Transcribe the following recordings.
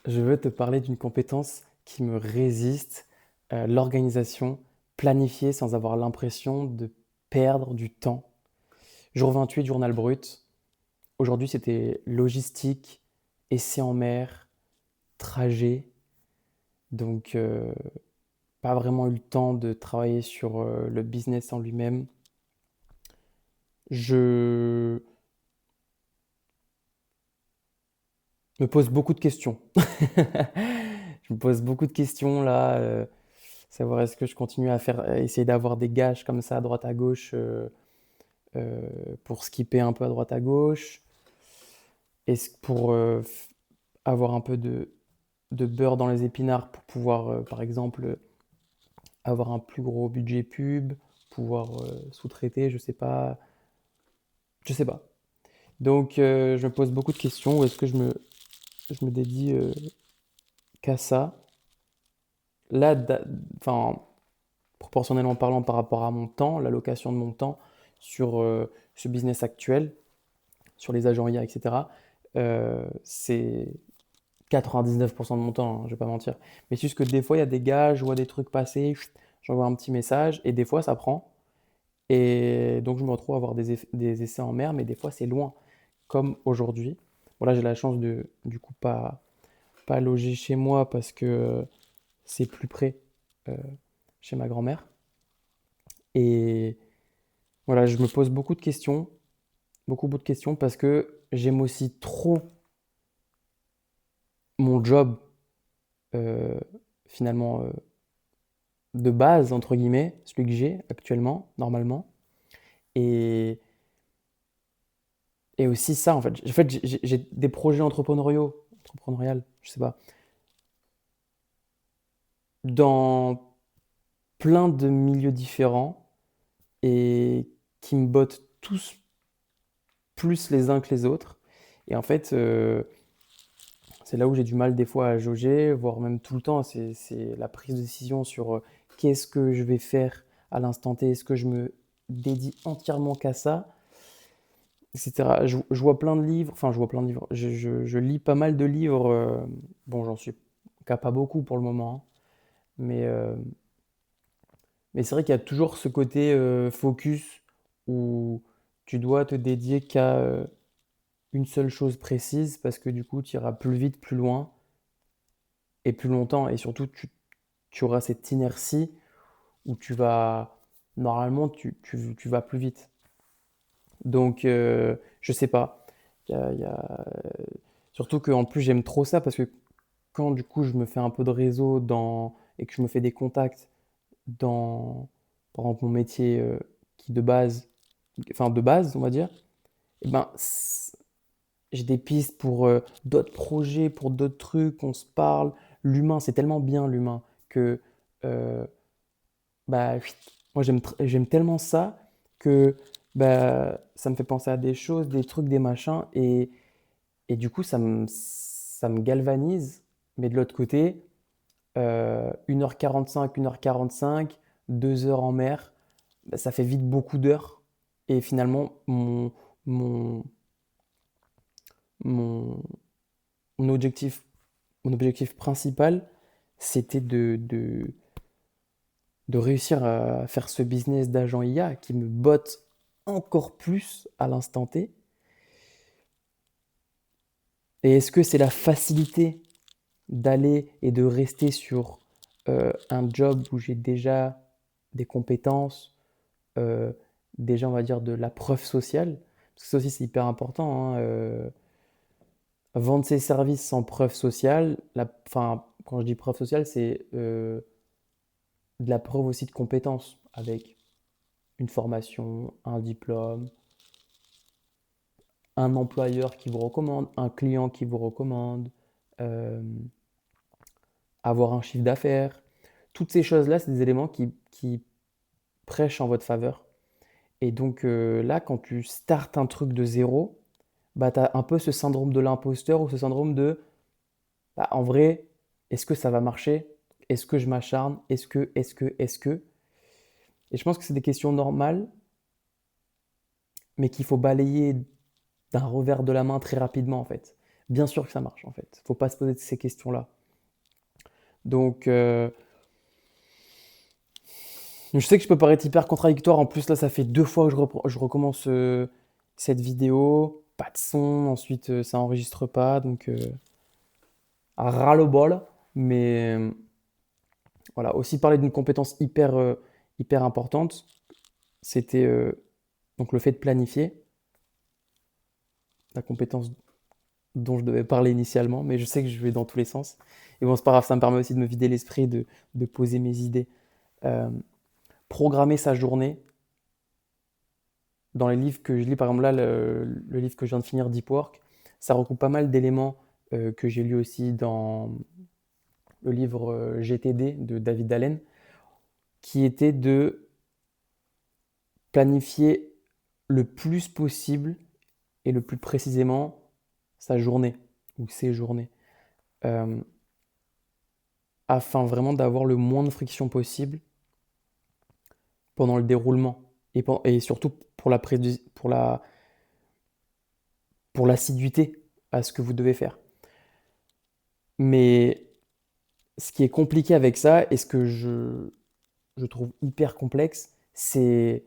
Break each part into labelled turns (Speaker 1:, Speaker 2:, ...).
Speaker 1: Je veux te parler d'une compétence qui me résiste, l'organisation, planifier sans avoir l'impression de perdre du temps. Jour 28, journal brut. Aujourd'hui, c'était logistique, essai en mer, trajet. Donc, pas vraiment eu le temps de travailler sur le business en lui-même. Je me pose beaucoup de questions. Je me pose beaucoup de questions là. Savoir est-ce que je continue à essayer d'avoir des gages comme ça à droite à gauche euh, pour skipper un peu à droite à gauche. Est-ce que pour avoir un peu de beurre dans les épinards pour pouvoir, par exemple, avoir un plus gros budget pub, pouvoir sous-traiter, je sais pas. Je sais pas. Donc je me pose beaucoup de questions. Est-ce que je me dédie qu'à ça? Là, enfin, proportionnellement parlant par rapport à mon temps, l'allocation de mon temps sur ce business actuel, sur les agents IA, etc., c'est 99% de mon temps, hein, je vais pas mentir. Mais c'est juste que des fois, il y a des gars, je vois des trucs passer, chut, j'envoie un petit message, et des fois, ça prend. Et donc, je me retrouve à avoir des essais en mer, mais des fois, c'est loin, comme aujourd'hui. Voilà, j'ai la chance de, du coup, pas loger chez moi parce que c'est plus près euh, chez ma grand-mère. Et voilà, je me pose beaucoup de questions parce que j'aime aussi trop mon job euh, finalement de base entre guillemets, celui que j'ai actuellement normalement, et, et aussi ça en fait j'ai des projets entrepreneurial, je sais pas, dans plein de milieux différents et qui me bottent tous plus les uns que les autres. Et en fait, c'est là où j'ai du mal des fois à jauger, voire même tout le temps. C'est la prise de décision sur qu'est-ce que je vais faire à l'instant T. Est-ce que je me dédie entièrement qu'à ça, etc. Je vois plein de livres, enfin je vois plein de livres. Je lis pas mal de livres. Bon, j'en suis qu'à pas beaucoup pour le moment, hein, mais, euh, mais c'est vrai qu'il y a toujours ce côté focus où tu dois te dédier qu'à une seule chose précise parce que du coup tu iras plus vite, plus loin et plus longtemps. Et surtout, tu auras cette inertie où normalement, tu vas plus vite. Donc, je sais pas. Il y a- Surtout qu'en plus, j'aime trop ça parce que quand du coup, je me fais un peu de réseau et que je me fais des contacts dans, par exemple, mon métier qui de base, on va dire, eh ben, j'ai des pistes pour d'autres projets, pour d'autres trucs, on se parle. L'humain, c'est tellement bien l'humain que euh, bah, chut, moi j'aime tellement ça que bah, ça me fait penser à des choses, des trucs, des machins, et du coup ça me galvanise. Mais de l'autre côté, 1h45, 1h45, 2 heures en mer, bah, ça fait vite beaucoup d'heures. Et finalement, mon, mon, mon objectif, mon objectif principal, c'était de réussir à faire ce business d'agent IA qui me botte encore plus à l'instant T. Et est-ce que c'est la facilité d'aller et de rester sur un job où j'ai déjà des compétences, euh, déjà on va dire de la preuve sociale, parce que ça aussi c'est hyper important, hein, vendre ses services sans preuve sociale, enfin quand je dis preuve sociale c'est de la preuve aussi de compétences avec une formation, un diplôme, un employeur qui vous recommande, un client qui vous recommande, euh, avoir un chiffre d'affaires. Toutes ces choses-là, c'est des éléments qui prêchent en votre faveur. Et donc là, quand tu startes un truc de zéro, bah, tu as un peu ce syndrome de l'imposteur ou ce syndrome de, bah, en vrai, est-ce que ça va marcher? Est-ce que je m'acharne? Est-ce que? Et je pense que c'est des questions normales, mais qu'il faut balayer d'un revers de la main très rapidement en fait. Bien sûr que ça marche en fait. Faut pas se poser ces questions-là. Donc, je sais que je peux paraître hyper contradictoire. En plus, là, ça fait 2 fois que je recommence cette vidéo. Pas de son, ensuite ça enregistre pas. Donc, à ras-le-bol. Mais voilà, aussi parler d'une compétence hyper importante, c'était donc le fait de planifier, la compétence dont je devais parler initialement, mais je sais que je vais dans tous les sens. Et bon, c'est pas grave, ça me permet aussi de me vider l'esprit, de poser mes idées. Euh, Programmer sa journée. Dans les livres que je lis, par exemple là, le livre que je viens de finir, Deep Work, ça regroupe pas mal d'éléments que j'ai lus aussi dans le livre GTD de David Allen, qui était de planifier le plus possible et le plus précisément sa journée ou ses journées, euh, afin vraiment d'avoir le moins de friction possible pendant le déroulement et surtout pour l'assiduité à ce que vous devez faire. Mais ce qui est compliqué avec ça et ce que je trouve hyper complexe, c'est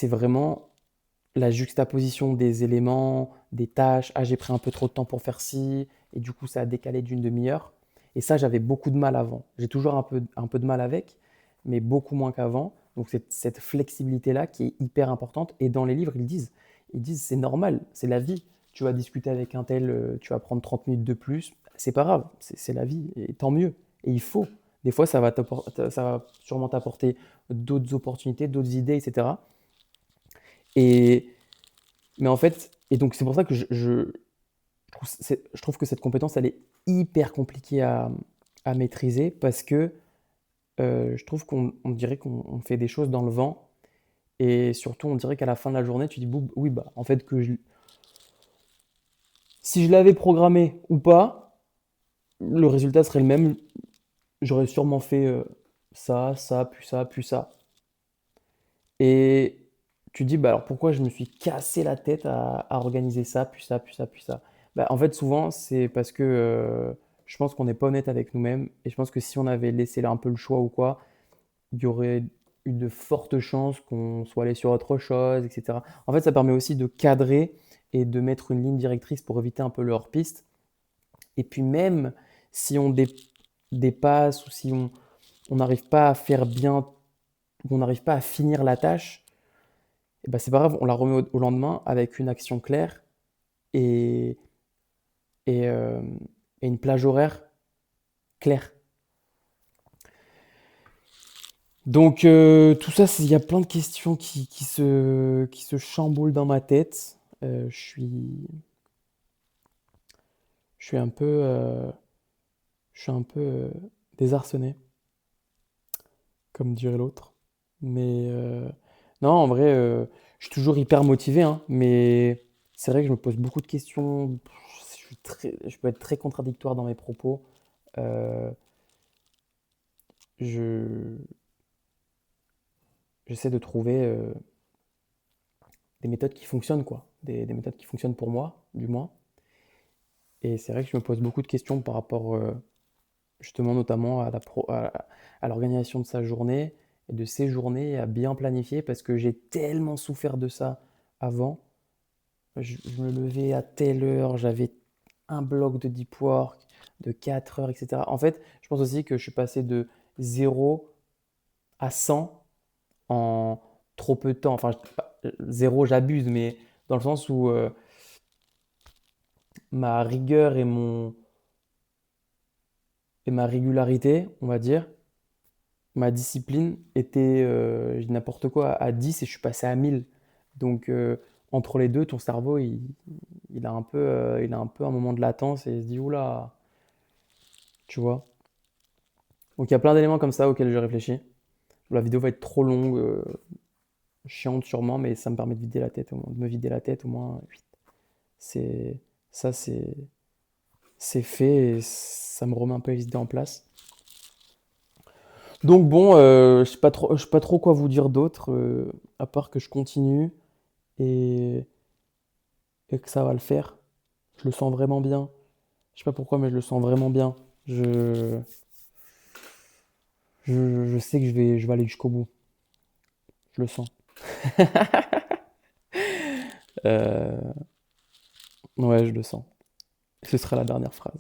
Speaker 1: vraiment la juxtaposition des éléments, des tâches. Ah, j'ai pris un peu trop de temps pour faire ci, et du coup, ça a décalé d'une demi-heure. Et ça, j'avais beaucoup de mal avant. J'ai toujours un peu de mal avec, mais beaucoup moins qu'avant. Donc, cette flexibilité-là qui est hyper importante. Et dans les livres, ils disent, c'est normal, c'est la vie. Tu vas discuter avec un tel, tu vas prendre 30 minutes de plus. C'est pas grave, c'est la vie, et tant mieux. Et il faut. Des fois, ça va sûrement t'apporter d'autres opportunités, d'autres idées, etc. Et, mais en fait, et donc c'est pour ça que je trouve que cette compétence, elle est hyper compliquée à maîtriser parce que je trouve qu'on dirait qu'on fait des choses dans le vent et surtout on dirait qu'à la fin de la journée, tu dis oui, bah en fait, si je l'avais programmé ou pas, le résultat serait le même. J'aurais sûrement fait ça, puis ça, puis ça. Et tu dis, bah alors pourquoi je me suis cassé la tête à organiser ça, puis ça, puis ça, puis ça? Bah, en fait, souvent, c'est parce que je pense qu'on n'est pas honnête avec nous-mêmes. Et je pense que si on avait laissé là un peu le choix ou quoi, il y aurait eu de fortes chances qu'on soit allé sur autre chose, etc. En fait, ça permet aussi de cadrer et de mettre une ligne directrice pour éviter un peu le hors-piste. Et puis même si on dépasse ou si on n'arrive pas à faire bien, ou on n'arrive pas à finir la tâche, et ben c'est pas grave, on la remet au lendemain avec une action claire et, et, euh, et une plage horaire claire. Donc tout ça, il y a plein de questions qui se chamboulent dans ma tête. Je suis un peu, je suis un peu désarçonné, comme dirait l'autre. Mais non, en vrai, je suis toujours hyper motivé, hein, mais c'est vrai que je me pose beaucoup de questions. Je peux être très contradictoire dans mes propos. Euh, je, J'essaie de trouver des méthodes qui fonctionnent, quoi. Des méthodes qui fonctionnent pour moi, du moins. Et c'est vrai que je me pose beaucoup de questions par rapport, justement, notamment à l'organisation de sa journée et de ses journées, à bien planifier, parce que j'ai tellement souffert de ça avant. Je me levais à telle heure, j'avais un bloc de deep work de 4 heures, etc. En fait, je pense aussi que je suis passé de 0 à 100 en trop peu de temps. Enfin, 0, j'abuse, mais dans le sens où ma rigueur et ma régularité, on va dire, ma discipline était, je dis n'importe quoi, à 10 et je suis passé à 1000. Donc, entre les deux, ton cerveau, il a un peu un moment de latence et il se dit, oula, tu vois. Donc, il y a plein d'éléments comme ça auxquels je réfléchis. La vidéo va être trop longue, chiante sûrement, mais ça me permet de vider la tête, de me vider la tête au moins. C'est, ça, c'est fait et ça me remet un peu les idées en place. Donc bon, je sais pas trop quoi vous dire d'autre, à part que je continue et, et que ça va le faire. Je le sens vraiment bien. Je sais pas pourquoi, mais je le sens vraiment bien. Je, je sais que je vais aller jusqu'au bout. Je le sens. Euh, ouais, je le sens. Ce sera la dernière phrase.